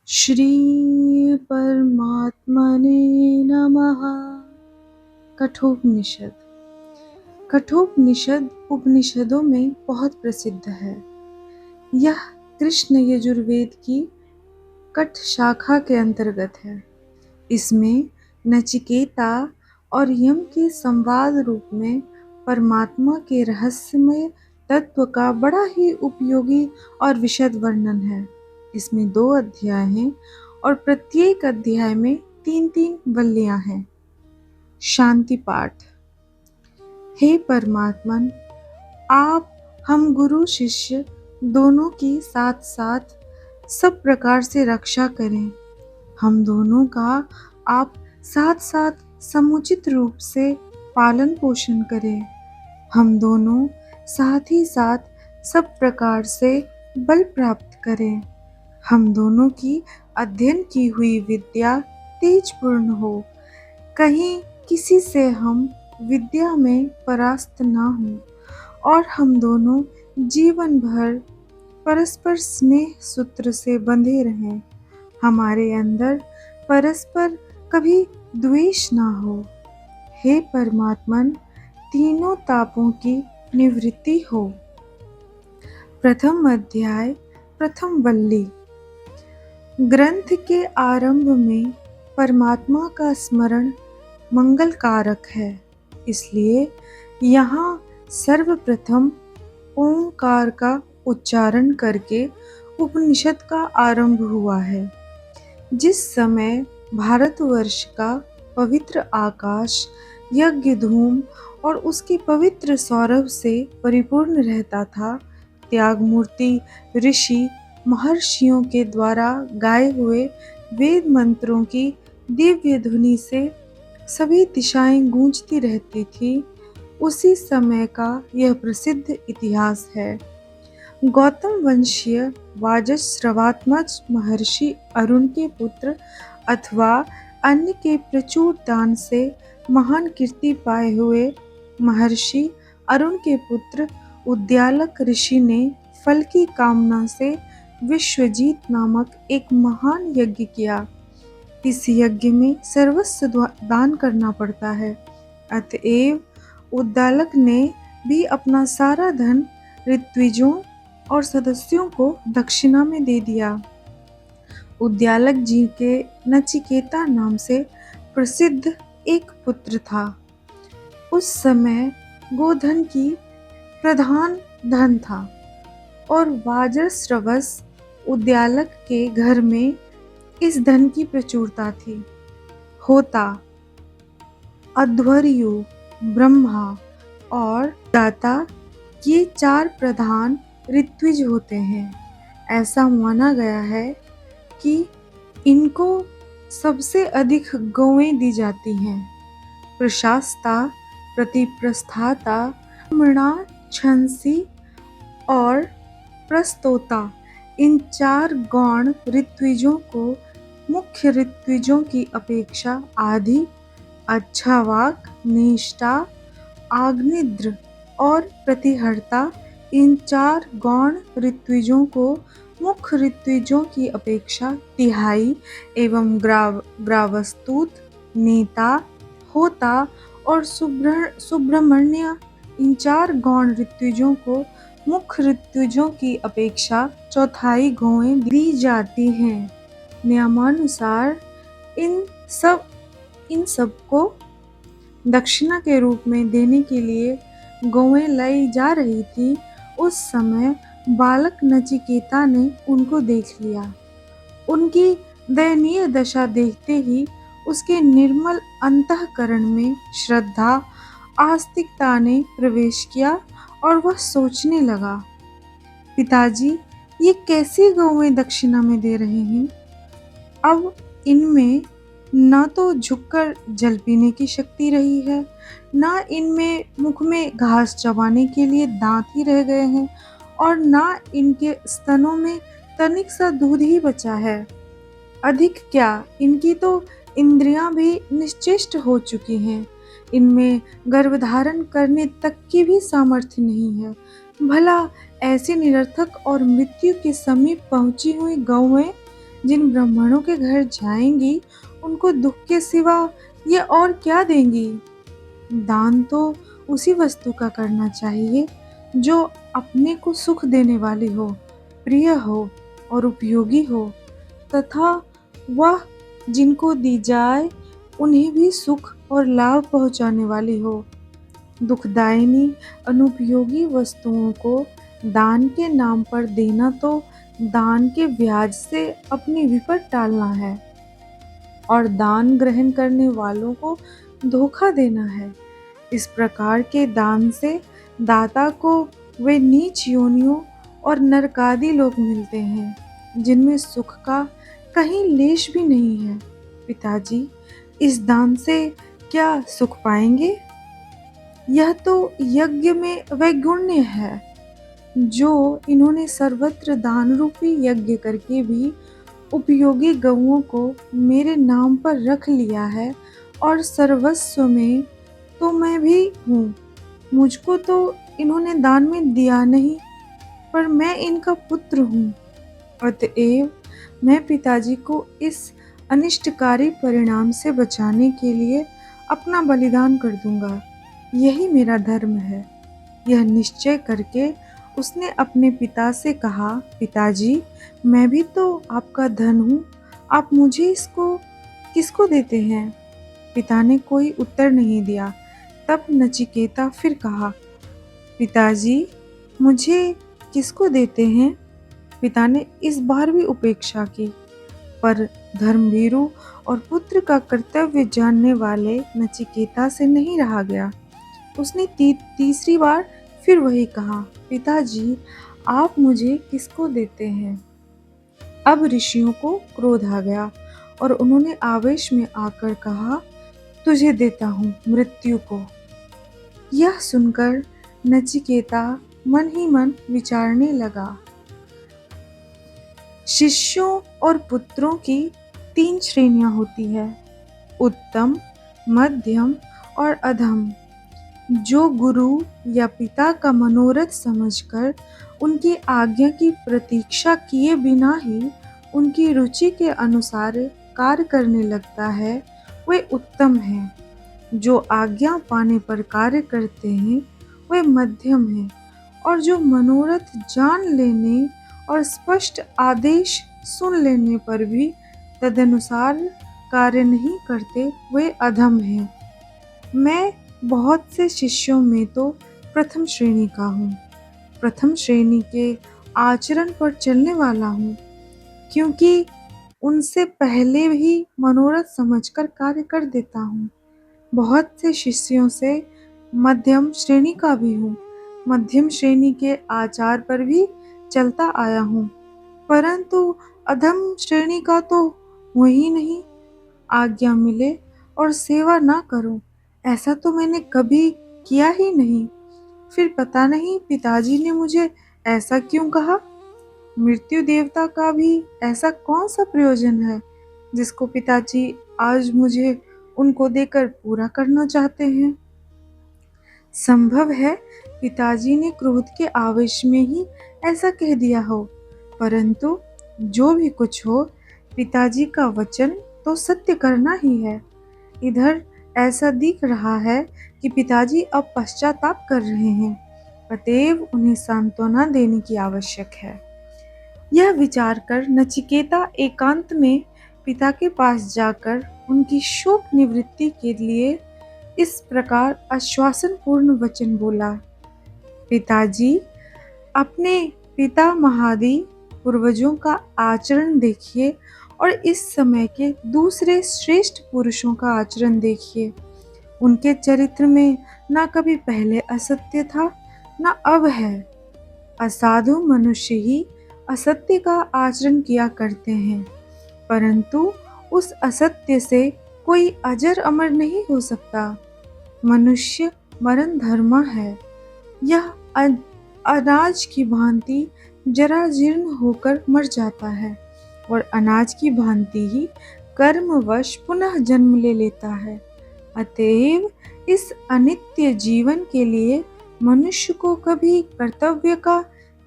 श्री परमात्मने नमः। कठोपनिषद। कठोपनिषद उपनिषदों में बहुत प्रसिद्ध है। यह कृष्ण यजुर्वेद की कठ शाखा के अंतर्गत है। इसमें नचिकेता और यम के संवाद रूप में परमात्मा के रहस्यमय तत्व का बड़ा ही उपयोगी और विशद वर्णन है। इसमें 2 अध्याय हैं और प्रत्येक अध्याय में 3-3 वल्लियां हैं। शांति पाठ। हे परमात्मन, आप हम गुरु शिष्य दोनों की साथ साथ सब प्रकार से रक्षा करें। हम दोनों का आप साथ साथ समुचित रूप से पालन पोषण करें। हम दोनों साथ ही साथ सब प्रकार से बल प्राप्त करें। हम दोनों की अध्ययन की हुई विद्या तेजपूर्ण हो। कहीं किसी से हम विद्या में परास्त ना हो और हम दोनों जीवन भर परस्पर स्नेह सूत्र से बंधे रहें। हमारे अंदर परस्पर कभी द्वेष ना हो। हे परमात्मन, तीनों तापों की निवृत्ति हो। प्रथम अध्याय, प्रथम वल्ली। ग्रंथ के आरंभ में परमात्मा का स्मरण मंगल कारक है, इसलिए यहाँ सर्वप्रथम ओंकार का उच्चारण करके उपनिषद का आरंभ हुआ है। जिस समय भारतवर्ष का पवित्र आकाश यज्ञ धूम और उसके पवित्र सौरभ से परिपूर्ण रहता था, त्यागमूर्ति ऋषि महर्षियों के द्वारा गाए हुए वेद मंत्रों की दिव्य ध्वनि से सभी दिशाएं गूंजती रहती थी। उसी समय का यह प्रसिद्ध इतिहास है। गौतम वंशीय वाजश्रवात्मज महर्षि अरुण के पुत्र अथवा अन्य के प्रचुर दान से महान कीर्ति पाए हुए महर्षि अरुण के पुत्र उद्यालक ऋषि ने फल की कामना से विश्वजीत नामक एक महान यज्ञ किया। इस यज्ञ में सर्वस्व दान करना पड़ता है, अतएव उद्दालक ने भी अपना सारा धन ऋत्विजों और सदस्यों को दक्षिणा में दे दिया। उद्यालक जी के नचिकेता नाम से प्रसिद्ध एक पुत्र था। उस समय गोधन की प्रधान धन था और वाजश्रवस उद्यालक के घर में इस धन की प्रचुरता थी। होता, अध्वर्यु, ब्रह्मा और दाता ये 4 प्रधान ऋत्विज होते हैं। ऐसा माना गया है कि इनको सबसे अधिक गौएं दी जाती हैं। प्रशास्ता, प्रतिप्रस्थाता, मृणा, छंसी और प्रस्तोता, इन 4 गौण ऋत्विजों को मुख्य ऋत्विजों की अपेक्षा आदि, अच्छावाक, निष्ठा, आग्निद्र और प्रतिहर्ता, इन 4 गौण ऋत्विजों को मुख्य ऋत्विजों की अपेक्षा तिहाई एवं ग्रावस्तुत, नेता, होता और सुब्रह्मण्य, इन 4 गौण ऋत्विजों को मुख्य ऋत्विजों की अपेक्षा चौथाई गौएं दी जाती हैं। नियमानुसार इन सब को दक्षिणा के रूप में देने के लिए गौएं लाई जा रही थी। उस समय बालक नचिकेता ने उनको देख लिया। उनकी दयनीय दशा देखते ही उसके निर्मल अंतःकरण में श्रद्धा, आस्तिकता ने प्रवेश किया और वह सोचने लगा, पिताजी, ये कैसी गौएं दक्षिणा में दे रहे हैं? अब इनमें न तो झुककर जल पीने की शक्ति रही है, न इनमें मुख में घास चबाने के लिए दांत ही रह गए हैं और न इनके स्तनों में तनिक सा दूध ही बचा है। अधिक क्या, इनकी तो इंद्रियां भी निश्चेष्ट हो चुकी हैं। इनमें गर्भधारण करने तक की भी सामर्थ्य नहीं है। भला ऐसी निरर्थक और मृत्यु के समीप पहुंची हुई गौएं जिन ब्राह्मणों के घर जाएंगी उनको दुख के सिवा ये और क्या देंगी। दान तो उसी वस्तु का करना चाहिए जो अपने को सुख देने वाली हो, प्रिय हो और उपयोगी हो, तथा वह जिनको दी जाए उन्हें भी सुख और लाभ पहुंचाने वाली हो। दुखदायिनी अनुपयोगी वस्तुओं को दान के नाम पर देना तो दान के ब्याज से अपनी विपद टालना है और दान ग्रहण करने वालों को धोखा देना है। इस प्रकार के दान से दाता को वे नीच योनियों और नरकादि लोक मिलते हैं जिनमें सुख का कहीं लेश भी नहीं है। पिताजी, इस दान से क्या सुख पाएंगे? यह तो यज्ञ में वैगुण्य है जो इन्होंने सर्वत्र दान रूपी यज्ञ करके भी उपयोगी गौओं को मेरे नाम पर रख लिया है, और सर्वस्व में तो मैं भी हूँ। मुझको तो इन्होंने दान में दिया नहीं, पर मैं इनका पुत्र हूँ। अतएव मैं पिताजी को इस अनिष्टकारी परिणाम से बचाने के लिए अपना बलिदान कर दूंगा। यही मेरा धर्म है। यह निश्चय करके उसने अपने पिता से कहा, पिताजी, मैं भी तो आपका धन हूँ, आप मुझे इसको किसको देते हैं? पिता ने कोई उत्तर नहीं दिया। तब नचिकेता फिर कहा, पिताजी, मुझे किसको देते हैं? पिता ने इस बार भी उपेक्षा की, पर धर्मवीरू और पुत्र का कर्तव्य जानने वाले नचिकेता से नहीं रहा गया। उसने तीसरी बार फिर वही कहा, पिताजी, आप मुझे किसको देते हैं? अब ऋषियों को क्रोध आ गया और उन्होंने आवेश में आकर कहा, तुझे देता हूँ मृत्यु को। यह सुनकर नचिकेता मन ही मन विचारने लगा। शिष्यों और पुत्रों की 3 श्रेणियां होती है, उत्तम, मध्यम और अधम। जो गुरु या पिता का मनोरथ समझकर उनकी आज्ञा की प्रतीक्षा किए बिना ही उनकी रुचि के अनुसार कार्य करने लगता है, वे उत्तम हैं। जो आज्ञा पाने पर कार्य करते हैं, वे मध्यम हैं। और जो मनोरथ जान लेने और स्पष्ट आदेश सुन लेने पर भी तदनुसार कार्य नहीं करते, वे अधम हैं। मैं बहुत से शिष्यों में तो प्रथम श्रेणी का हूँ। प्रथम श्रेणी के आचरण पर चलने वाला हूँ, क्योंकि उनसे पहले ही मनोरथ समझकर कार्य कर देता हूँ। बहुत से शिष्यों से मध्यम श्रेणी का भी हूँ। मध्यम श्रेणी के आचार पर भी चलता आया हूँ, परंतु अधम श्रेणी का तो हूँ ही नहीं। आज्ञा मिले और सेवा ना करूं, ऐसा तो मैंने कभी किया ही नहीं। फिर पता नहीं पिताजी ने मुझे ऐसा क्यों कहा। मृत्यु देवता का भी ऐसा कौन सा प्रयोजन है जिसको पिताजी आज मुझे उनको देकर पूरा करना चाहते हैं। संभव है पिताजी ने क्रोध के आवेश में ही ऐसा कह दिया हो, परंतु जो भी कुछ हो, पिताजी का वचन तो सत्य करना ही है। इधर ऐसा दिख रहा है कि पिताजी अब पश्चाताप कर रहे हैं, अतएव उन्हें सांत्वना देने की आवश्यक है। यह विचार कर नचिकेता एकांत में पिता के पास जाकर उनकी शोक निवृत्ति के लिए इस प्रकार आश्वासन पूर्ण वचन बोला, पिताजी, अपने पिता महादि पूर्वजों का आचरण देखिए और इस समय के दूसरे श्रेष्ठ पुरुषों का आचरण देखिए। उनके चरित्र में ना कभी पहले असत्य था, ना अब है। असाधु मनुष्य ही असत्य का आचरण किया करते हैं, परंतु उस असत्य से कोई अजर अमर नहीं हो सकता। मनुष्य मरण धर्म है। यह अनाज की भांति जरा जीर्ण होकर मर जाता है और अनाज की भांति ही कर्मवश पुनः जन्म ले लेता है। अतएव इस अनित्य जीवन के लिए मनुष्य को कभी कर्तव्य का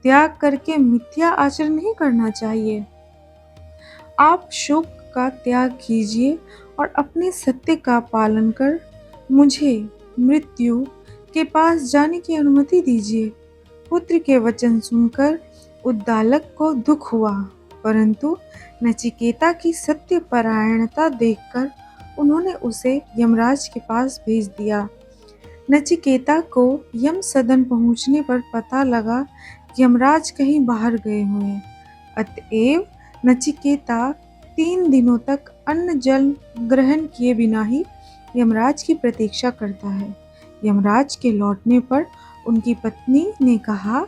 त्याग करके मिथ्या आचरण नहीं करना चाहिए। आप शोक का त्याग कीजिए और अपने सत्य का पालन कर मुझे मृत्यु के पास जाने की अनुमति दीजिए। पुत्र के वचन सुनकर उद्दालक को दुख हुआ, परंतु नचिकेता की सत्यपरायणता देखकर उन्होंने उसे यमराज के पास भेज दिया। नचिकेता को यम सदन पहुंचने पर पता लगा कि यमराज कहीं बाहर गए हुए हैं। अतएव नचिकेता 3 दिनों तक अन्न जल ग्रहण किए बिना ही यमराज की प्रतीक्षा करता है। यमराज के लौटने पर उनकी पत्नी ने कहा,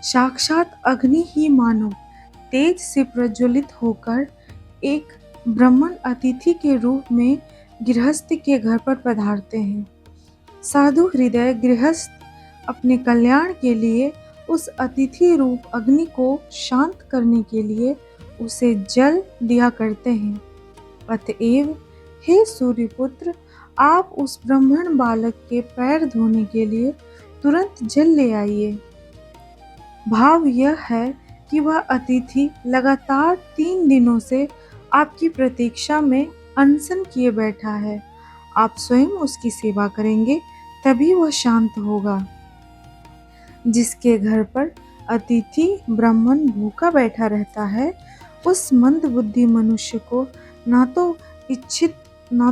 साक्षात अग्नि ही मानो तेज से प्रज्वलित होकर एक ब्राह्मण अतिथि के रूप में गृहस्थ के घर पर पधारते हैं। साधु हृदय गृहस्थ अपने कल्याण के लिए उस अतिथि रूप अग्नि को शांत करने के लिए उसे जल दिया करते हैं। अतएव हे सूर्यपुत्र, आप उस ब्राह्मण बालक के पैर धोने के लिए तुरंत जल ले आइए। भाव यह है कि वह अतिथि लगातार 3 दिनों से आपकी प्रतीक्षा में अनशन किए बैठा है। आप स्वयं उसकी सेवा करेंगे तभी वह शांत होगा। जिसके घर पर अतिथि ब्राह्मण भूखा बैठा रहता है, उस मंदबुद्धि मनुष्य को ना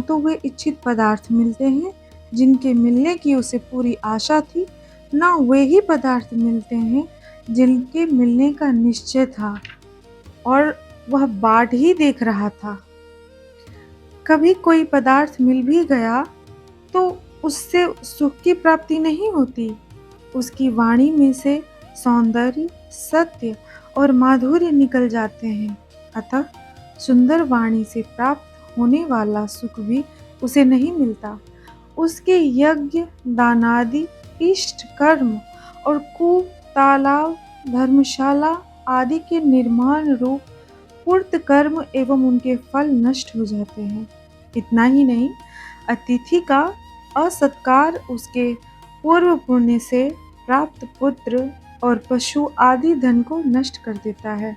तो वे इच्छित पदार्थ मिलते हैं जिनके मिलने की उसे पूरी आशा थी, ना वे ही पदार्थ मिलते हैं जिनके मिलने का निश्चय था और वह बाट ही देख रहा था। कभी कोई पदार्थ मिल भी गया तो उससे सुख की प्राप्ति नहीं होती। उसकी वाणी में से सौंदर्य, सत्य और माधुर्य निकल जाते हैं। अतः सुंदर वाणी से प्राप्त होने वाला सुख भी उसे नहीं मिलता। उसके यज्ञ, दानादि, इष्ट कर्म और कूप, तालाब, धर्मशाला आदि के निर्माण रूप पूर्त कर्म एवं उनके फल नष्ट हो जाते हैं। इतना ही नहीं, अतिथि का असत्कार उसके पूर्व पुण्य से प्राप्त पुत्र और पशु आदि धन को नष्ट कर देता है।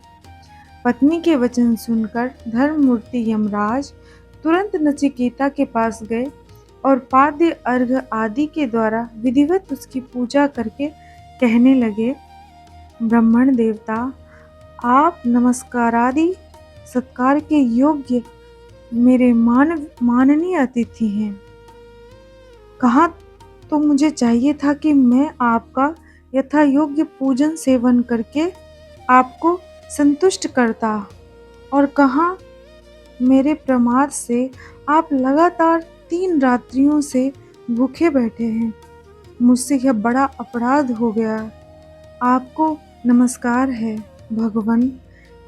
पत्नी के वचन सुनकर धर्ममूर्ति यमराज तुरंत नचिकेता के पास गए और पाद्य अर्घ्य आदि के द्वारा विधिवत उसकी पूजा करके कहने लगे, ब्राह्मण देवता, आप नमस्कारादि सत्कार के योग्य मेरे माननीय अतिथि हैं। कहा तो मुझे चाहिए था कि मैं आपका यथा योग्य पूजन सेवन करके आपको संतुष्ट करता, और कहा मेरे प्रमाद से आप लगातार 3 रात्रियों से भूखे बैठे हैं। मुझसे यह बड़ा अपराध हो गया। आपको नमस्कार है भगवान,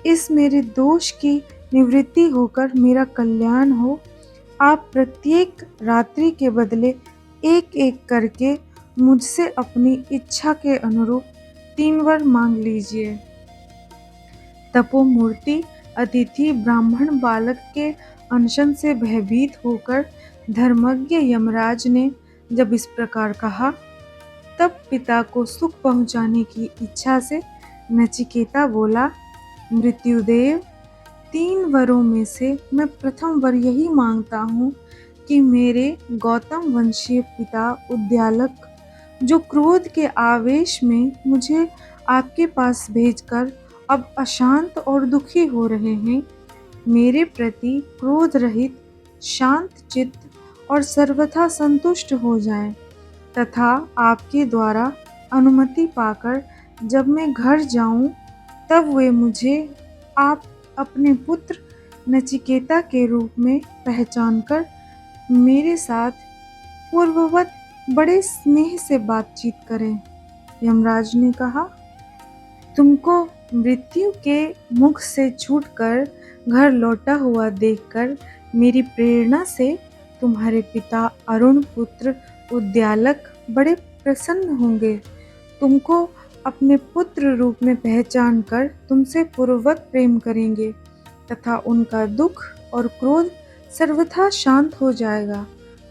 इस मेरे दोष की निवृत्ति होकर मेरा कल्याण हो। आप प्रत्येक रात्रि के बदले एक एक करके मुझसे अपनी इच्छा के अनुरूप 3 वर मांग लीजिए। तपोमूर्ति अतिथि ब्राह्मण बालक के अनशन से भयभीत होकर धर्मज्ञ यमराज ने जब इस प्रकार कहा, तब पिता को सुख पहुंचाने की इच्छा से नचिकेता बोला, मृत्युदेव, 3 वरों में से मैं प्रथम वर यही मांगता हूँ कि मेरे गौतम वंशीय पिता उद्यालक, जो क्रोध के आवेश में मुझे आपके पास भेजकर अब अशांत और दुखी हो रहे हैं, मेरे प्रति क्रोध रहित, शांत चित्त और सर्वथा संतुष्ट हो जाएं, तथा आपके द्वारा अनुमति पाकर जब मैं घर जाऊं, तब वे मुझे आप अपने पुत्र नचिकेता के रूप में पहचानकर मेरे साथ पूर्ववत बड़े स्नेह से बातचीत करें। यमराज ने कहा, तुमको मृत्यु के मुख से छूटकर घर लौटा हुआ देखकर मेरी प्रेरणा से तुम्हारे पिता अरुण पुत्र उद्यालक बड़े प्रसन्न होंगे। तुमको अपने पुत्र रूप में पहचान कर तुमसे पूर्ववत प्रेम करेंगे तथा उनका दुख और क्रोध सर्वथा शांत हो जाएगा।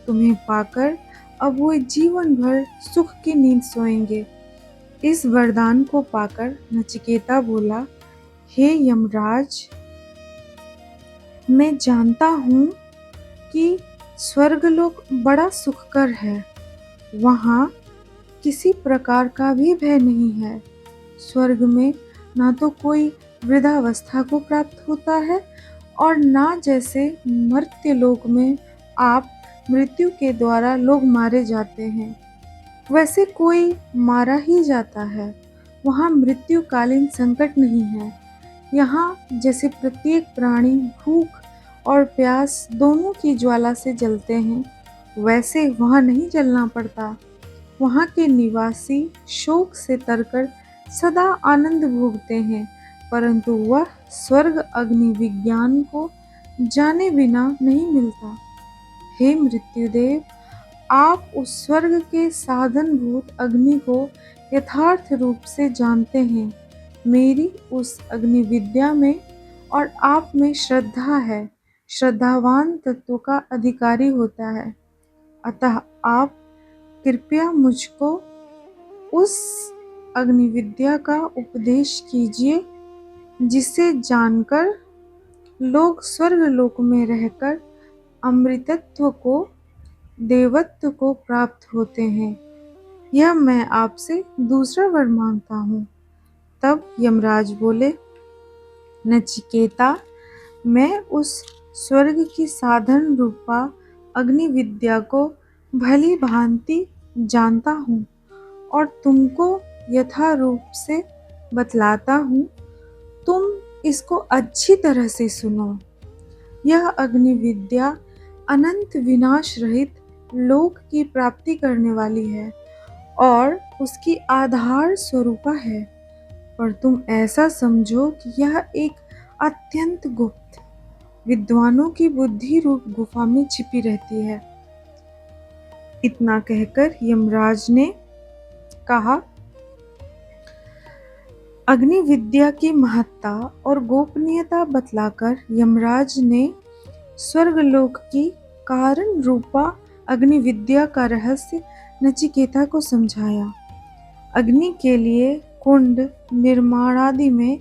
तुम्हें पाकर अब वो जीवन भर सुख की नींद सोएंगे। इस वरदान को पाकर नचिकेता बोला, हे यमराज, मैं जानता हूँ कि स्वर्गलोक बड़ा सुखकर है। वहाँ किसी प्रकार का भी भय नहीं है। स्वर्ग में ना तो कोई वृद्धावस्था को प्राप्त होता है और ना जैसे मर्त्यलोक में आप मृत्यु के द्वारा लोग मारे जाते हैं वैसे कोई मारा ही जाता है। वहाँ मृत्युकालीन संकट नहीं है। यहाँ जैसे प्रत्येक प्राणी भूख और प्यास दोनों की ज्वाला से जलते हैं वैसे वहाँ नहीं जलना पड़ता। वहाँ के निवासी शोक से तरकर सदा आनंद भोगते हैं, परंतु वह स्वर्ग अग्नि विज्ञान को जाने बिना नहीं मिलता। हे मृत्युदेव, आप उस स्वर्ग के साधनभूत अग्नि को यथार्थ रूप से जानते हैं। मेरी उस अग्नि विद्या में और आप में श्रद्धा है। श्रद्धावान तत्व का अधिकारी होता है। अतः आप कृपया मुझको उस अग्नि विद्या का उपदेश कीजिए जिसे जानकर लोग स्वर्गलोक में रहकर अमृतत्व को देवत्व को प्राप्त होते हैं। यह मैं आपसे दूसरा वर मांगता हूँ। तब यमराज बोले, नचिकेता, मैं उस स्वर्ग की साधन रूपा अग्नि विद्या को भली भांति जानता हूँ और तुमको यथारूप से बतलाता हूँ। तुम इसको अच्छी तरह से सुनो। यह अग्नि विद्या अनंत विनाश रहित लोक की प्राप्ति करने वाली है और उसकी आधार स्वरूपा है, पर तुम ऐसा समझो कि यह एक अत्यंत गुप्त विद्वानों की बुद्धि रूप गुफा में छिपी रहती है। इतना कहकर यमराज ने कहा, अग्नि विद्या की महत्ता और गोपनीयता बतलाकर यमराज ने स्वर्गलोक की कारण रूपा अग्नि विद्या का रहस्य नचिकेता को समझाया। अग्नि के लिए कुंड निर्माण आदि में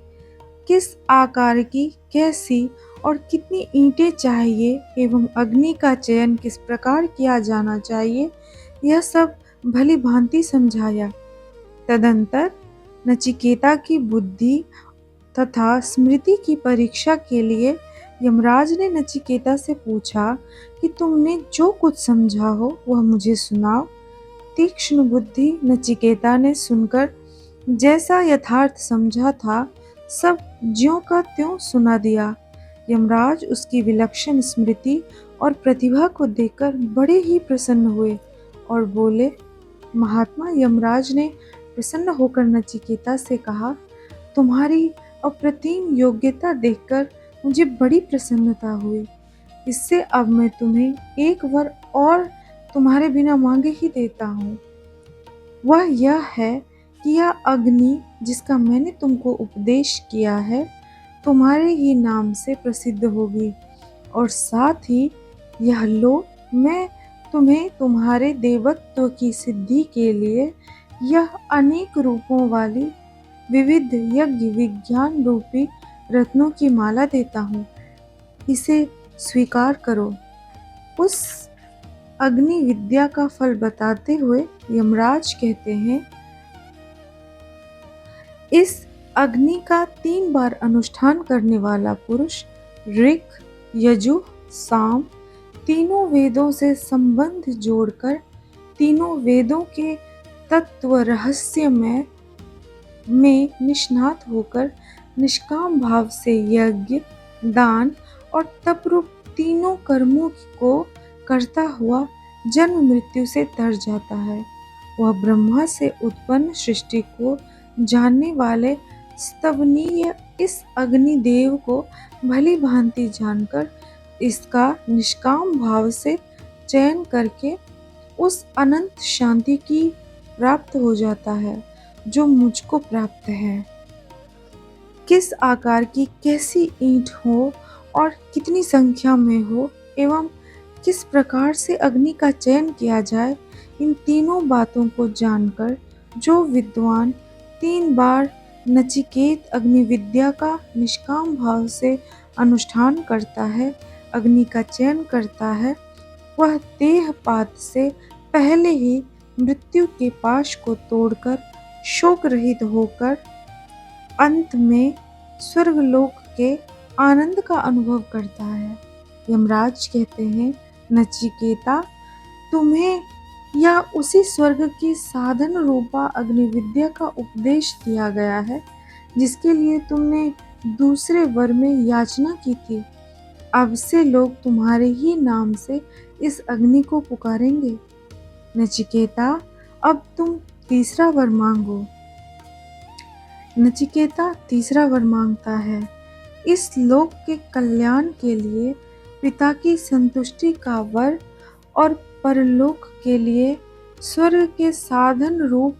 किस आकार की, कैसी और कितनी ईंटें चाहिए एवं अग्नि का चयन किस प्रकार किया जाना चाहिए, यह सब भली भांति समझाया। तदंतर नचिकेता की बुद्धि तथा स्मृति की परीक्षा के लिए यमराज ने नचिकेता से पूछा कि तुमने जो कुछ समझा हो वह मुझे सुनाओ। तीक्ष्ण बुद्धि नचिकेता ने सुनकर जैसा यथार्थ समझा था सब ज्यों का त्यों सुना दिया। यमराज उसकी विलक्षण स्मृति और प्रतिभा को देखकर बड़े ही प्रसन्न हुए और बोले, महात्मा यमराज ने प्रसन्न होकर नचिकेता से कहा, तुम्हारी अप्रतिम योग्यता देखकर मुझे बड़ी प्रसन्नता हुई। इससे अब मैं तुम्हें एक वर और तुम्हारे बिना मांगे ही देता हूँ। वह यह है कि यह अग्नि जिसका मैंने तुमको उपदेश किया है तुम्हारे ही नाम से प्रसिद्ध होगी और साथ ही यह लो, मैं तुम्हें तुम्हारे देवत्व की सिद्धि के लिए यह अनेक रूपों वाली विविध यज्ञ विज्ञान रूपी रत्नों की माला देता हूँ। इसे स्वीकार करो। उस अग्नि विद्या का फल बताते हुए यमराज कहते हैं, इस अग्नि का 3 बार अनुष्ठान करने वाला पुरुष ऋक, यजुः, साम तीनों वेदों से संबंध जोड़कर तीनों वेदों के तत्व रहस्य में निष्णात होकर निष्काम भाव से यज्ञ, दान और तप रूप तीनों कर्मों को करता हुआ जन्म मृत्यु से तर जाता है। वह ब्रह्मा से उत्पन्न सृष्टि को जानने वाले स्तवनीय इस अग्निदेव को भली भांति जानकर इसका निष्काम भाव से चयन करके उस अनंत शांति की प्राप्त हो जाता है जो मुझको प्राप्त है। किस आकार की कैसी ईंट हो और कितनी संख्या में हो एवं किस प्रकार से अग्नि का चयन किया जाए, इन तीनों बातों को जानकर जो विद्वान 3 बार नचिकेत अग्नि विद्या का निष्काम भाव से अनुष्ठान करता है, अग्नि का चयन करता है, वह देहपात से पहले ही मृत्यु के पाश को तोड़कर शोक रहित होकर अंत में स्वर्गलोक के आनंद का अनुभव करता है। यमराज कहते हैं, नचिकेता, तुम्हें या उसी स्वर्ग की साधन रूपा अग्नि विद्या का उपदेश दिया गया है जिसके लिए तुमने दूसरे वर में याचना की थी। अब से लोग तुम्हारे ही नाम से इस अग्नि को पुकारेंगे। नचिकेता, अब तुम तीसरा वर मांगो। नचिकेता तीसरा वर मांगता है, इस लोक के कल्याण के लिए पिता की संतुष्टि का वर और परलोक के लिए स्वर्ग के साधन रूप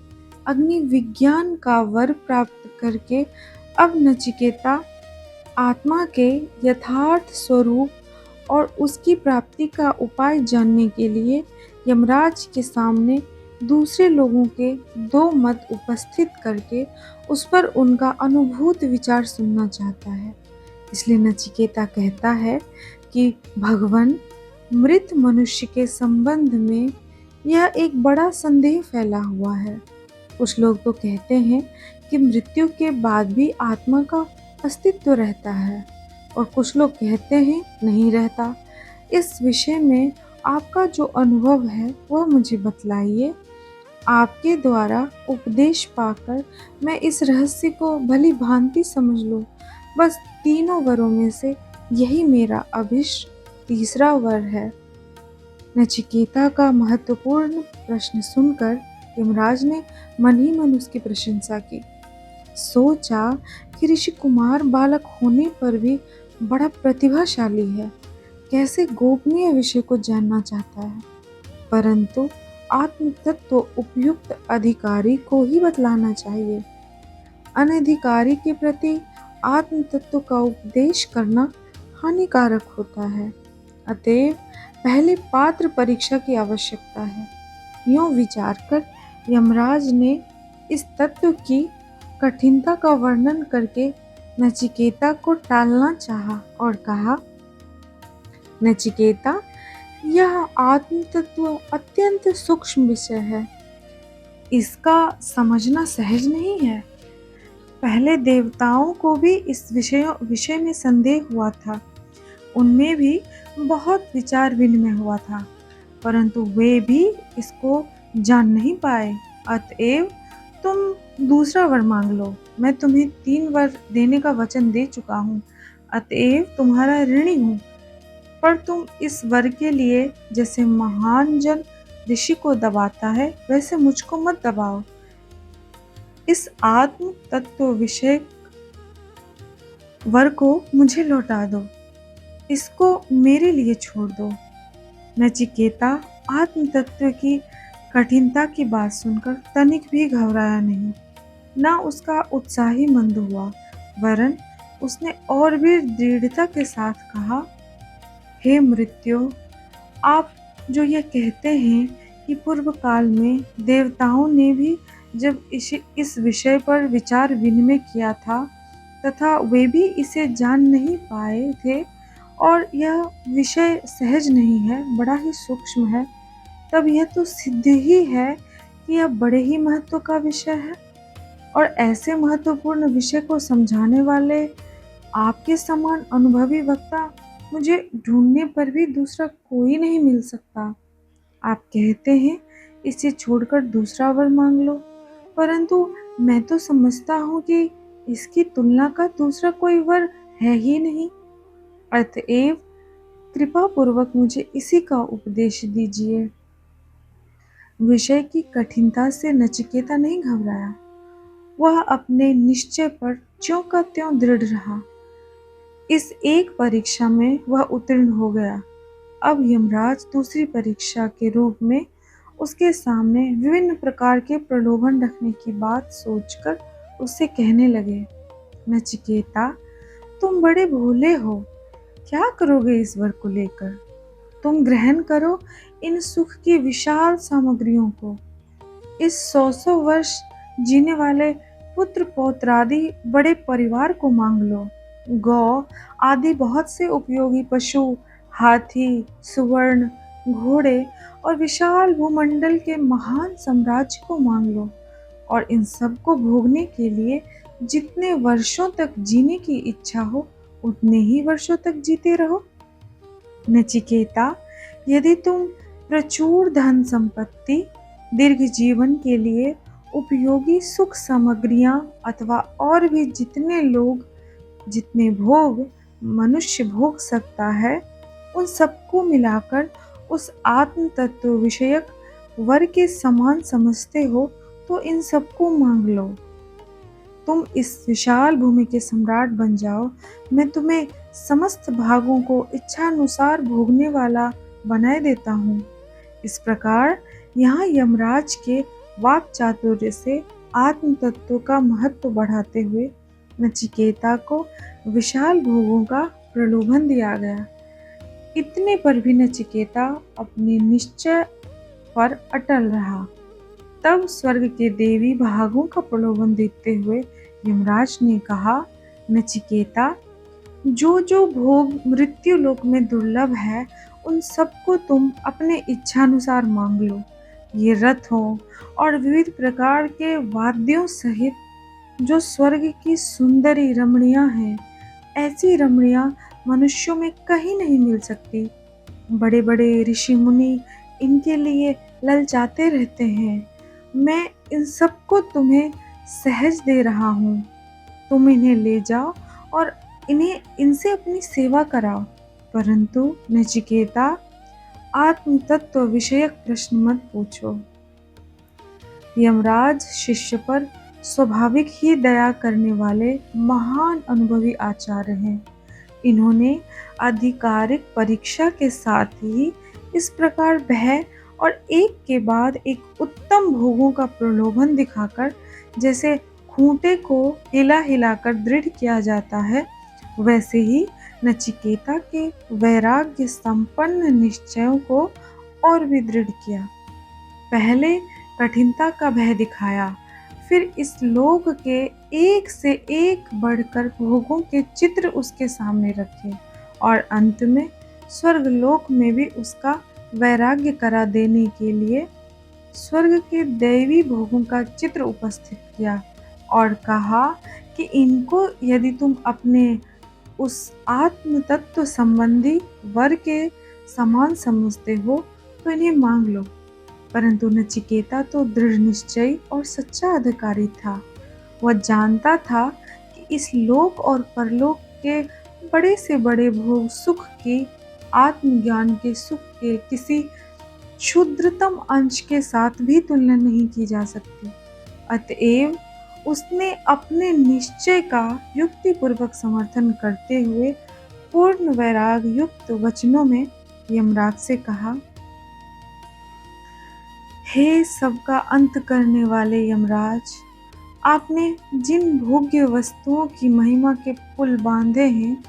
अग्नि विज्ञान का वर प्राप्त करके अब नचिकेता आत्मा के यथार्थ स्वरूप और उसकी प्राप्ति का उपाय जानने के लिए यमराज के सामने दूसरे लोगों के दो मत उपस्थित करके उस पर उनका अनुभूत विचार सुनना चाहता है। इसलिए नचिकेता कहता है कि भगवान, मृत मनुष्य के संबंध में यह एक बड़ा संदेह फैला हुआ है। कुछ लोग तो कहते हैं कि मृत्यु के बाद भी आत्मा का अस्तित्व रहता है और कुछ लोग कहते हैं नहीं रहता। इस विषय में आपका जो अनुभव है वह मुझे बतलाइए। आपके द्वारा उपदेश पाकर मैं इस रहस्य को भली भांति समझ लूं। बस तीनों वरों में से यही मेरा अभिष्ट तीसरा वर है। नचिकेता का महत्वपूर्ण प्रश्न सुनकर यमराज ने मन ही मन उसकी प्रशंसा की। सोचा कि ऋषि कुमार बालक होने पर भी बड़ा प्रतिभाशाली है, कैसे गोपनीय विषय को जानना चाहता है, परंतु आत्म तत्व उपयुक्त अधिकारी को ही बतलाना चाहिए। अनधिकारी के प्रति आत्म तत्व का उपदेश करना हानिकारक होता है। अतएव पहले पात्र परीक्षा की आवश्यकता है। यूं विचार कर यमराज ने इस तत्व की कठिनता का वर्णन करके नचिकेता को टालना चाहा और कहा, नचिकेता, यह आत्म तत्व अत्यंत सूक्ष्म विषय है, इसका समझना सहज नहीं है। पहले देवताओं को भी इस विषय में संदेह हुआ था, उनमें भी बहुत विचार विनिमय हुआ था, परंतु वे भी इसको जान नहीं पाए। अतएव तुम दूसरा वर मांग लो। मैं तुम्हें 3 वर देने का वचन दे चुका हूँ, अतएव तुम्हारा ऋणी हूँ, पर तुम इस वर के लिए जैसे महान जन ऋषि को दबाता है वैसे मुझको मत दबाओ। इस आत्म तत्व विषय वर को मुझे लौटा दो, इसको मेरे लिए छोड़ दो। नचिकेता आत्म तत्व की कठिनता की बात सुनकर तनिक भी घबराया नहीं, ना उसका उत्साह ही मंद हुआ, वरन उसने और भी दृढ़ता के साथ कहा, हे मृत्यु, आप जो यह कहते हैं कि पूर्व काल में देवताओं ने भी जब इस विषय पर विचार विनिमय किया था तथा वे भी इसे जान नहीं पाए थे और यह विषय सहज नहीं है, बड़ा ही सूक्ष्म है, तब यह तो सिद्ध ही है कि यह बड़े ही महत्व का विषय है और ऐसे महत्वपूर्ण विषय को समझाने वाले आपके समान अनुभवी वक्ता मुझे ढूंढने पर भी दूसरा कोई नहीं मिल सकता। आप कहते हैं इसे छोड़कर दूसरा वर मांग लो, परंतु मैं तो समझता हूँ कि इसकी तुलना का दूसरा कोई वर है ही नहीं। अतएव कृपा पूर्वक मुझे इसी का उपदेश दीजिए। विषय की कठिनता से नचिकेता नहीं घबराया, वह अपने निश्चय पर ज्यों का त्यों दृढ़ रहा। इस एक परीक्षा में वह उत्तीर्ण हो गया। अब यमराज दूसरी परीक्षा के रूप में उसके सामने विभिन्न प्रकार के प्रलोभन रखने की बात सोचकर उससे कहने लगे, नचिकेता, तुम बड़े भोले हो, क्या करोगे इस वर को लेकर? तुम ग्रहण करो इन सुख की विशाल सामग्रियों को, इस 100 वर्ष जीने वाले पुत्र पौत्रादि बड़े परिवार को मांग लो, गौ आदि बहुत से उपयोगी पशु, हाथी, सुवर्ण, घोड़े और विशाल भूमंडल के महान साम्राज्य को मांग लो और इन सब को भोगने के लिए जितने वर्षों तक जीने की इच्छा हो उतने ही वर्षों तक जीते रहो। नचिकेता, यदि तुम प्रचुर धन संपत्ति, दीर्घ जीवन के लिए उपयोगी सुख सामग्रियां अथवा और भी जितने भोग मनुष्य भोग सकता है, उन सबको मिलाकर उस आत्म तत्व विषयक वर के समान समझते हो तो इन सबको मांग लो। तुम इस विशाल भूमि के सम्राट बन जाओ, मैं तुम्हें समस्त भागों को इच्छानुसार भोगने वाला बनाए देता हूँ। इस प्रकार यहाँ यमराज के वाक चातुर्य से आत्म तत्व का महत्व बढ़ाते हुए नचिकेता को विशाल भोगों का प्रलोभन दिया गया। इतने पर भी नचिकेता अपने निश्चय पर अटल रहा। तब स्वर्ग के देवी भागों का प्रलोभन देखते हुए यमराज ने कहा, नचिकेता, जो जो भोग मृत्यु लोक में दुर्लभ है उन सबको तुम अपने इच्छानुसार मांग लो। ये रथों और विविध प्रकार के वाद्यों सहित जो स्वर्ग की सुंदरी रमणियां हैं, ऐसी रमणियां मनुष्यों में कहीं नहीं मिल सकती। बड़े बड़े ऋषि मुनि इनके लिए ललचाते रहते हैं। मैं इन सबको तुम्हें सहज दे रहा हूँ। तुम इन्हें ले जाओ और इनसे अपनी सेवा कराओ। परंतु नचिकेता, आत्म तत्व विषयक प्रश्न मत पूछो। यमराज शिष्य पर स्वाभाविक ही दया करने वाले महान अनुभवी आचार्य हैं। इन्होंने आधिकारिक परीक्षा के साथ ही इस प्रकार भय और एक के बाद एक उत्तम भोगों का प्रलोभन दिखाकर जैसे खूंटे को हिला हिलाकर दृढ़ किया जाता है, वैसे ही नचिकेता के वैराग्य संपन्न निश्चयों को और भी दृढ़ किया। पहले कठिनता का भय दिखाया, फिर इस लोक के एक से एक बढ़कर भोगों के चित्र उसके सामने रखे और अंत में स्वर्गलोक में भी उसका वैराग्य करा देने के लिए स्वर्ग के दैवी भोगों का चित्र उपस्थित किया और कहा कि इनको यदि तुम अपने उस आत्म तत्व संबंधी वर के समान समझते हो तो इन्हें मांग लो। परंतु नचिकेता तो दृढ़ निश्चयी और सच्चा अधिकारी था। वह जानता था कि इस लोक और परलोक के बड़े से बड़े भोग सुख की आत्मज्ञान के सुख के किसी क्षुद्रतम अंश के साथ भी तुलना नहीं की जा सकती। अतएव उसने अपने निश्चय का युक्तिपूर्वक समर्थन करते हुए पूर्ण वैराग युक्त वचनों में यमराज से कहा, हे सबका अंत करने वाले यमराज, आपने जिन भोग्य वस्तुओं की महिमा के पुल बांधे हैं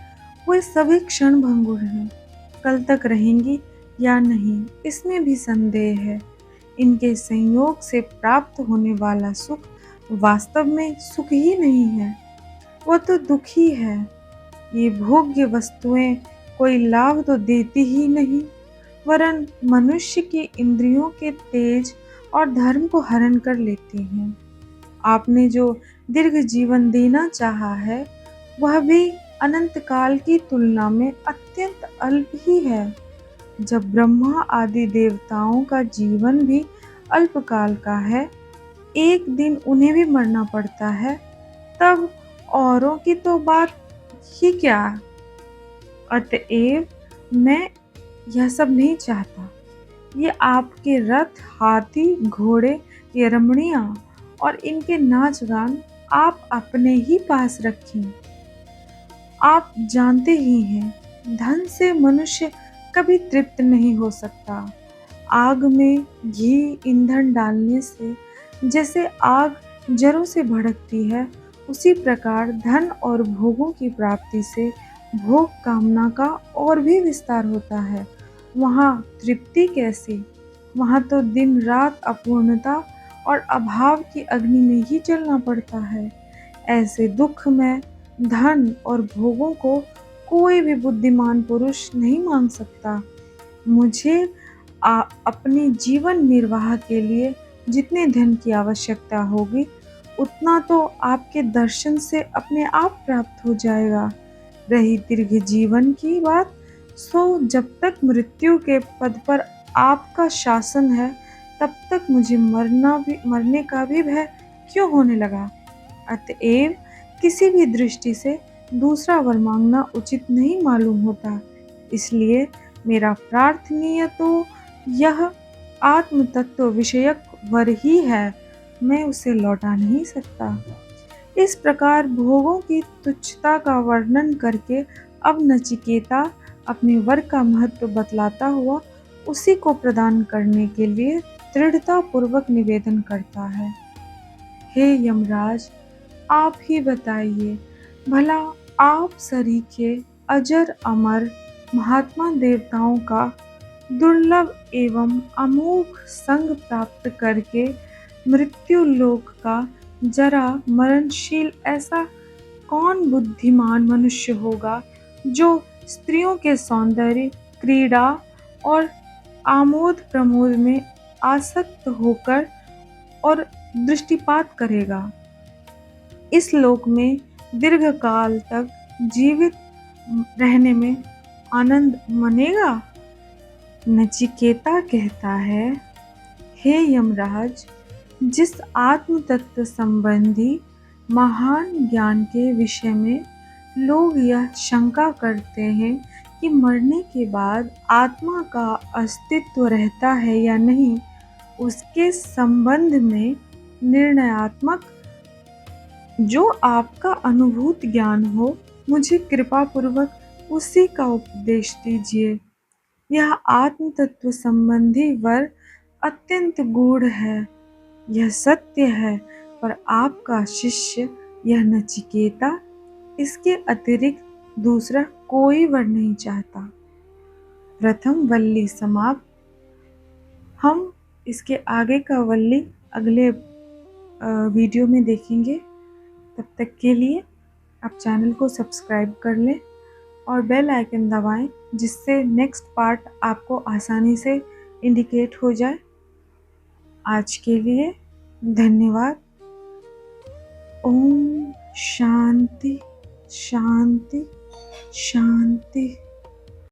वे सभी क्षण भंगुर हैं। कल तक रहेंगी या नहीं इसमें भी संदेह है। इनके संयोग से प्राप्त होने वाला सुख वास्तव में सुख ही नहीं है, वह तो दुख ही है। ये भोग्य वस्तुएं कोई लाभ तो देती ही नहीं, वरन मनुष्य की इंद्रियों के तेज और धर्म को हरण कर लेती हैं। आपने जो दीर्घ जीवन देना चाहा है वह भी अनंत काल की तुलना में अत्यंत अल्प ही है। जब ब्रह्मा आदि देवताओं का जीवन भी अल्पकाल का है, एक दिन उन्हें भी मरना पड़ता है, तब औरों की तो बात ही क्या। अतएव मैं यह सब नहीं चाहता। ये आपके रथ, हाथी, घोड़े, ये रमणियां और इनके नाच गान आप अपने ही पास रखें। आप जानते ही हैं, धन से मनुष्य कभी तृप्त नहीं हो सकता। आग में घी ईंधन डालने से जैसे आग जरों से भड़कती है, उसी प्रकार धन और भोगों की प्राप्ति से भोग कामना का और भी विस्तार होता है। वहाँ तृप्ति कैसी, वहाँ तो दिन रात अपूर्णता और अभाव की अग्नि में ही जलना पड़ता है। ऐसे दुख में धन और भोगों को कोई भी बुद्धिमान पुरुष नहीं मांग सकता। मुझे अपने जीवन निर्वाह के लिए जितने धन की आवश्यकता होगी, उतना तो आपके दर्शन से अपने आप प्राप्त हो जाएगा। रही दीर्घ जीवन की बात, सो जब तक मृत्यु के पद पर आपका शासन है, तब तक मुझे मरने का भी भय क्यों होने लगा? अतएव किसी भी दृष्टि से दूसरा वर मांगना उचित नहीं मालूम होता। इसलिए मेरा प्रार्थनीय तो यह आत्म तत्व विषयक वर ही है, मैं उसे लौटा नहीं सकता। इस प्रकार भोगों की तुच्छता का वर्णन करके अब नचिकेता अपने वर का महत्व बतलाता हुआ उसी को प्रदान करने के लिए दृढ़ता पूर्वक निवेदन करता है। हे यमराज, आप ही बताइए, भला आप सरीखे अजर अमर महात्मा देवताओं का दुर्लभ एवं अमोघ संग प्राप्त करके मृत्यु लोक का जरा मरणशील ऐसा कौन बुद्धिमान मनुष्य होगा जो स्त्रियों के सौंदर्य, क्रीड़ा और आमोद प्रमोद में आसक्त होकर और दृष्टिपात करेगा? इस लोक में दीर्घ काल तक जीवित रहने में आनंद मनेगा? नचिकेता कहता है, हे यमराज, जिस आत्म तत्व संबंधी महान ज्ञान के विषय में लोग यह शंका करते हैं कि मरने के बाद आत्मा का अस्तित्व रहता है या नहीं, उसके संबंध में निर्णयात्मक जो आपका अनुभूत ज्ञान हो, मुझे कृपा पूर्वक उसी का उपदेश दीजिए। यह आत्म तत्व संबंधी वर अत्यंत गूढ़ है, यह सत्य है, पर आपका शिष्य यह नचिकेता इसके अतिरिक्त दूसरा कोई वर नहीं चाहता। प्रथम वल्ली समाप्त। हम इसके आगे का वल्ली अगले वीडियो में देखेंगे। तब तक के लिए आप चैनल को सब्सक्राइब कर लें और बेल आइकन दबाएं, जिससे नेक्स्ट पार्ट आपको आसानी से इंडिकेट हो जाए। आज के लिए धन्यवाद। ओम शांति शांति शांति।